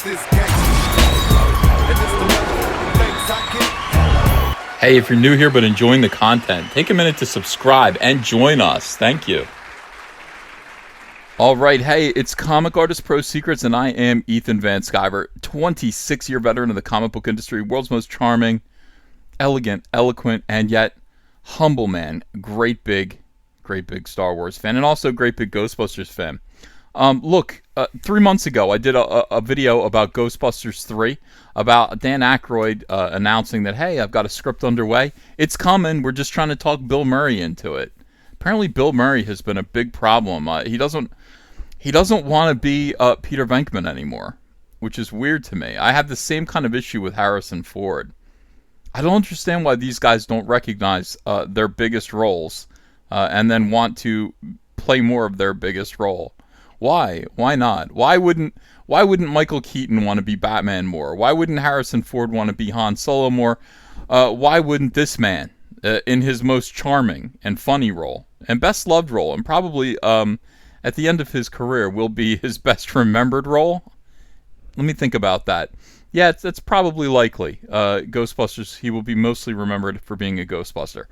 Hey, if you're new here but enjoying the content, take a minute to subscribe and join us. Thank you. All right, hey, it's Comic Artist Pro Secrets, and I am Ethan Van Sciver, 26-year veteran of the comic book industry, world's most charming, elegant, eloquent, and yet humble man. Great big Star Wars fan, and also great big Ghostbusters fan. Look, 3 months ago, I did a video about Ghostbusters 3, about Dan Aykroyd announcing that, hey, I've got a script underway. It's coming. We're just trying to talk Bill Murray into it. Apparently, Bill Murray has been a big problem. He doesn't want to be Peter Venkman anymore, which is weird to me. I have the same kind of issue with Harrison Ford. I don't understand why these guys don't recognize their biggest roles and then want to play more of their biggest role. Why? Why not? Why wouldn't Michael Keaton want to be Batman more? Why wouldn't Harrison Ford want to be Han Solo more? Why wouldn't this man, in his most charming and funny role, and best loved role, and probably at the end of his career will be his best remembered role? Let me think about that. Yeah, it's probably likely. Ghostbusters, he will be mostly remembered for being a Ghostbuster.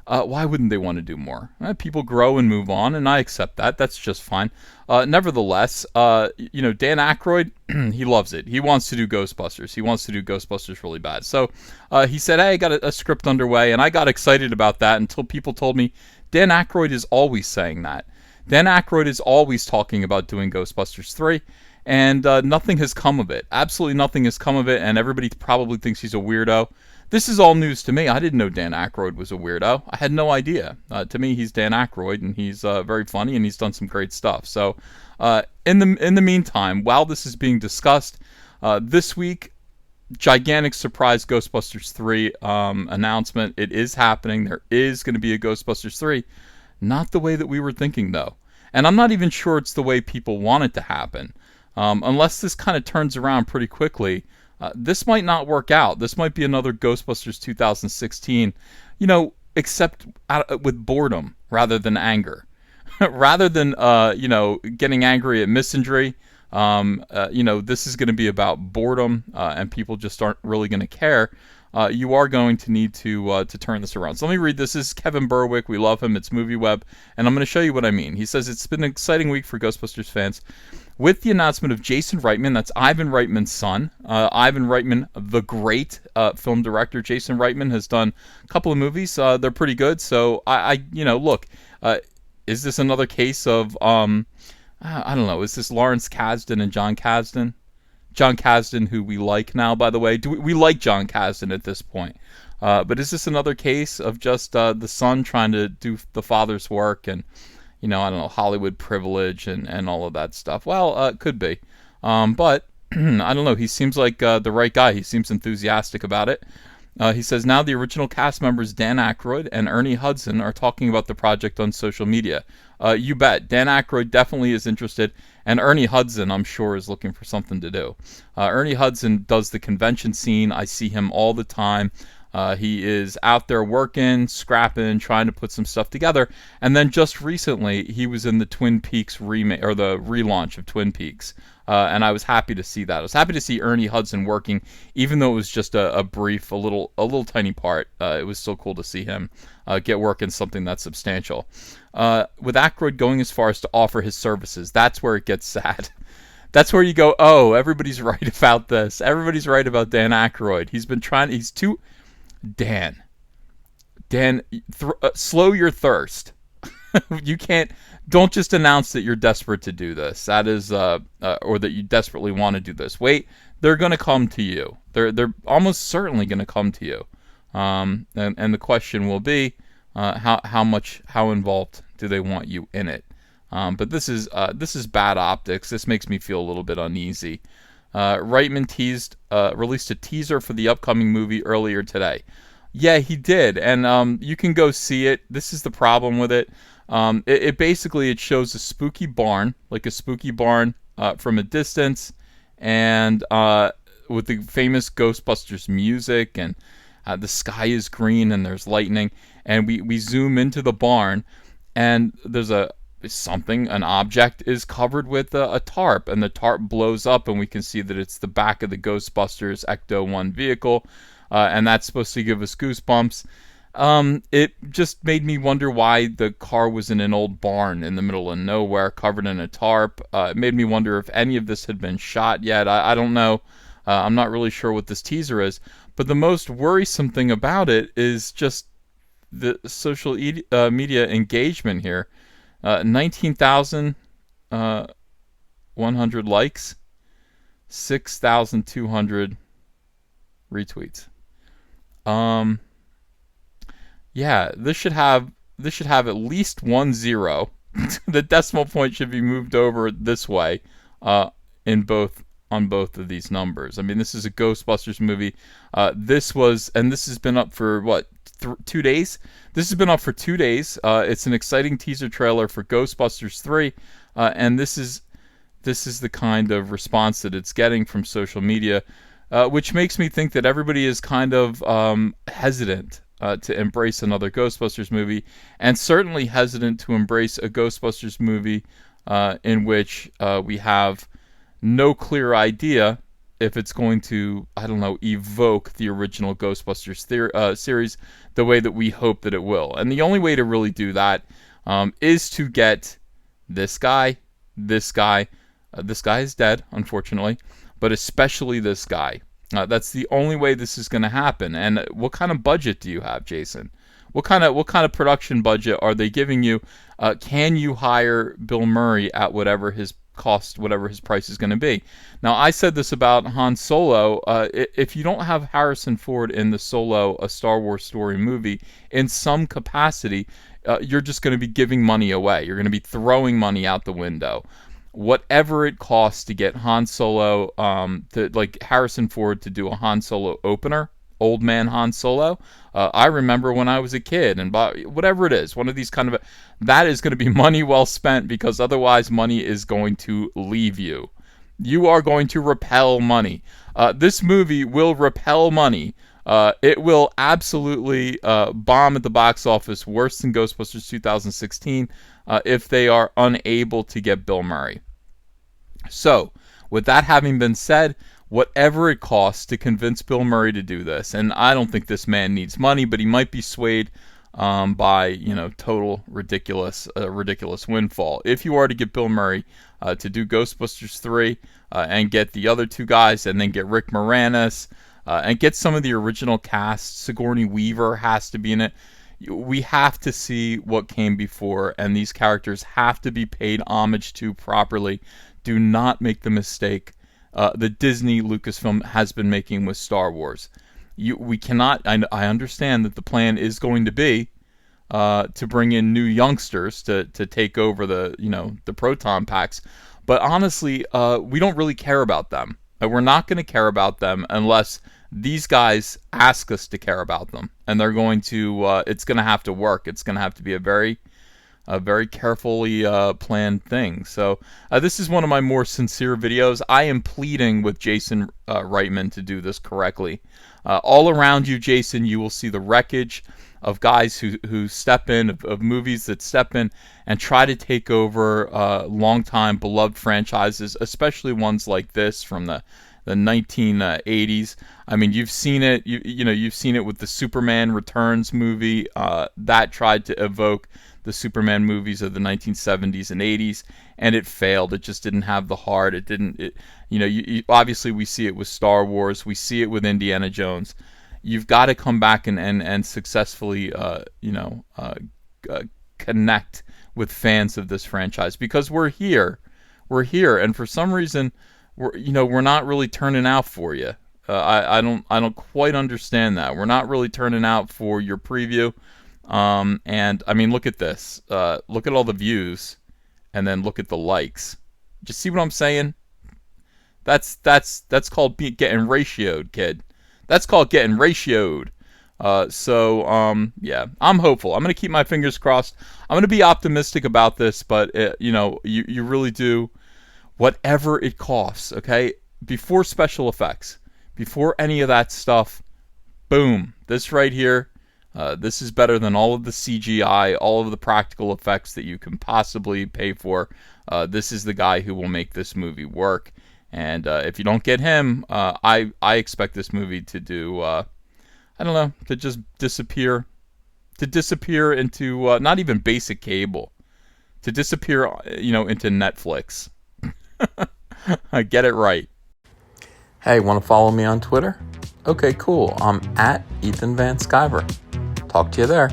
Why wouldn't they want to do more? People grow and move on, and I accept that. That's just fine. Nevertheless, Dan Aykroyd, he loves it. He wants to do Ghostbusters. He wants to do Ghostbusters really bad. So he said, hey, I got a script underway, and I got excited about that until people told me Dan Aykroyd is always saying that. Dan Aykroyd is always talking about doing Ghostbusters 3, and nothing has come of it. Absolutely nothing has come of it, and everybody probably thinks he's a weirdo. This is all news to me. I didn't know Dan Aykroyd was a weirdo. I had no idea. To me, he's Dan Aykroyd, and he's very funny, and he's done some great stuff. So, in the meantime, while this is being discussed, this week, gigantic surprise Ghostbusters 3 announcement. It is happening. There is going to be a Ghostbusters 3. Not the way that we were thinking, though. And I'm not even sure it's the way people want it to happen. Unless this kind of turns around pretty quickly, this might not work out. This might be another Ghostbusters 2016, except with boredom rather than anger. Rather than, getting angry at misandry, this is going to be about boredom, and people just aren't really going to care. You are going to need to turn this around. So let me read this. This is Kevin Berwick. We love him. It's MovieWeb. And I'm going to show you what I mean. He says, it's been an exciting week for Ghostbusters fans with the announcement of Jason Reitman. That's Ivan Reitman's son. Ivan Reitman, the great film director. Jason Reitman has done a couple of movies. They're pretty good. So look, is this another case of, I don't know, is this Lawrence Kasdan and John Kasdan? John Kasdan, who we like now, by the way. We like John Kasdan at this point. But is this another case of just the son trying to do the father's work and, I don't know, Hollywood privilege and all of that stuff? Well, it could be. But, I don't know, he seems like the right guy. He seems enthusiastic about it. He says, now the original cast members Dan Aykroyd and Ernie Hudson are talking about the project on social media. You bet. Dan Aykroyd definitely is interested, and Ernie Hudson, I'm sure, is looking for something to do. Ernie Hudson does the convention scene. I see him all the time. He is out there working, scrapping, trying to put some stuff together. And then just recently, he was in the Twin Peaks remake, or the relaunch of Twin Peaks. And I was happy to see that. I was happy to see Ernie Hudson working, even though it was just a brief, a little tiny part. It was still cool to see him get work in something that's substantial. With Aykroyd going as far as to offer his services, that's where it gets sad. That's where you go, oh, everybody's right about this. Everybody's right about Dan Aykroyd. He's too... Dan, slow your thirst. You can't. Don't just announce that you're desperate to do this. That is, or that you desperately want to do this. Wait, they're going to come to you. They're almost certainly going to come to you. And the question will be, how involved do they want you in it? But this is bad optics. This makes me feel a little bit uneasy. Reitman released a teaser for the upcoming movie earlier today. Yeah, he did, and you can go see it. This is the problem with it. It basically shows a spooky barn, from a distance, and with the famous Ghostbusters music, and the sky is green and there's lightning, and we zoom into the barn, and there's an object is covered with a tarp, and the tarp blows up, and we can see that it's the back of the Ghostbusters Ecto-1 vehicle, and that's supposed to give us goosebumps. It just made me wonder why the car was in an old barn in the middle of nowhere, covered in a tarp. It made me wonder if any of this had been shot yet. I don't know. I'm not really sure what this teaser is. But the most worrisome thing about it is just the social media engagement here. 19,100 likes, 6,200 retweets. Yeah, this should have at least 1 0. The decimal point should be moved over this way, on both of these numbers. I mean, this is a Ghostbusters movie. This has been up for what, 2 days? This has been up for 2 days. It's an exciting teaser trailer for Ghostbusters 3, and this is the kind of response that it's getting from social media, which makes me think that everybody is kind of hesitant to embrace another Ghostbusters movie, and certainly hesitant to embrace a Ghostbusters movie in which we have no clear idea if it's going to, I don't know, evoke the original Ghostbusters series the way that we hope that it will. And the only way to really do that is to get this guy. This guy is dead, unfortunately, but especially this guy. That's the only way this is going to happen. And what kind of budget do you have, Jason? What kind of production budget are they giving you? Can you hire Bill Murray at whatever his cost, whatever his price is going to be? Now, I said this about Han Solo. If you don't have Harrison Ford in the Solo, a Star Wars story movie, in some capacity, you're just going to be giving money away. You're going to be throwing money out the window. Whatever it costs to get Han Solo, like Harrison Ford to do a Han Solo opener, old man Han Solo. I remember when I was a kid, and whatever it is, one of these kind of, that is going to be money well spent, because otherwise money is going to leave you. You are going to repel money. This movie will repel money. It will absolutely bomb at the box office, worse than Ghostbusters 2016, if they are unable to get Bill Murray. So, with that having been said, whatever it costs to convince Bill Murray to do this, and I don't think this man needs money, but he might be swayed by, total ridiculous windfall. If you are to get Bill Murray to do Ghostbusters 3 and get the other two guys, and then get Rick Moranis, and get some of the original cast, Sigourney Weaver has to be in it. We have to see what came before, and these characters have to be paid homage to properly. Do not make the mistake that Disney Lucasfilm has been making with Star Wars. We cannot. I understand that the plan is going to be to bring in new youngsters to take over the proton packs, but honestly, we don't really care about them. We're not going to care about them unless these guys ask us to care about them, and they're going to. It's going to have to work. It's going to have to be a very carefully planned thing. So this is one of my more sincere videos. I am pleading with Jason Reitman to do this correctly. All around you, Jason, you will see the wreckage of guys who step in, of movies that step in and try to take over long-time beloved franchises, especially ones like this from the 1980s. I mean, you've seen it. You've seen it with the Superman Returns movie that tried to evoke the Superman movies of the 1970s and 80s, and it failed. It just didn't have the heart. It didn't. Obviously, we see it with Star Wars. We see it with Indiana Jones. You've got to come back and successfully, connect with fans of this franchise, because we're here, and for some reason, we're not really turning out for you. I don't quite understand that. We're not really turning out for your preview. And I mean, look at this. Look at all the views, and then look at the likes. Just see what I'm saying? That's called getting ratioed, kid. That's called getting ratioed. Yeah, I'm hopeful. I'm gonna keep my fingers crossed. I'm gonna be optimistic about this, but you really do, whatever it costs. Okay, before special effects, before any of that stuff, boom. This right here. This is better than all of the CGI, all of the practical effects that you can possibly pay for. This is the guy who will make this movie work. And if you don't get him, I expect this movie to do, I don't know, to just disappear. To disappear into not even basic cable. To disappear, into Netflix. I get it right. Hey, want to follow me on Twitter? Okay, cool. I'm at Ethan Van Sciver. Talk to you there.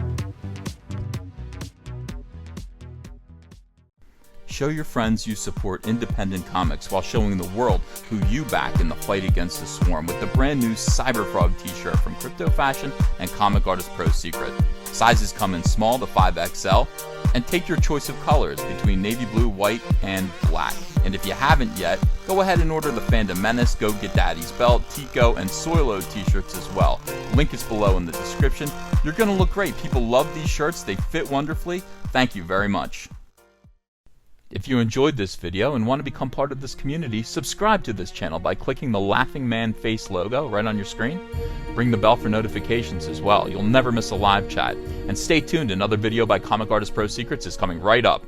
Show your friends you support independent comics while showing the world who you back in the fight against the swarm with the brand new Cyberfrog t-shirt from Crypto Fashion and Comic Artist Pro Secret. Sizes come in small to 5XL, and take your choice of colors between navy blue, white, and black. And if you haven't yet, go ahead and order the Fandom Menace, Go Get Daddy's Belt, Tico, and Soilo t-shirts as well. Link is below in the description. You're going to look great. People love these shirts. They fit wonderfully. Thank you very much. If you enjoyed this video and want to become part of this community, subscribe to this channel by clicking the Laughing Man face logo right on your screen. Ring the bell for notifications as well. You'll never miss a live chat. And stay tuned, another video by Comic Artist Pro Secrets is coming right up.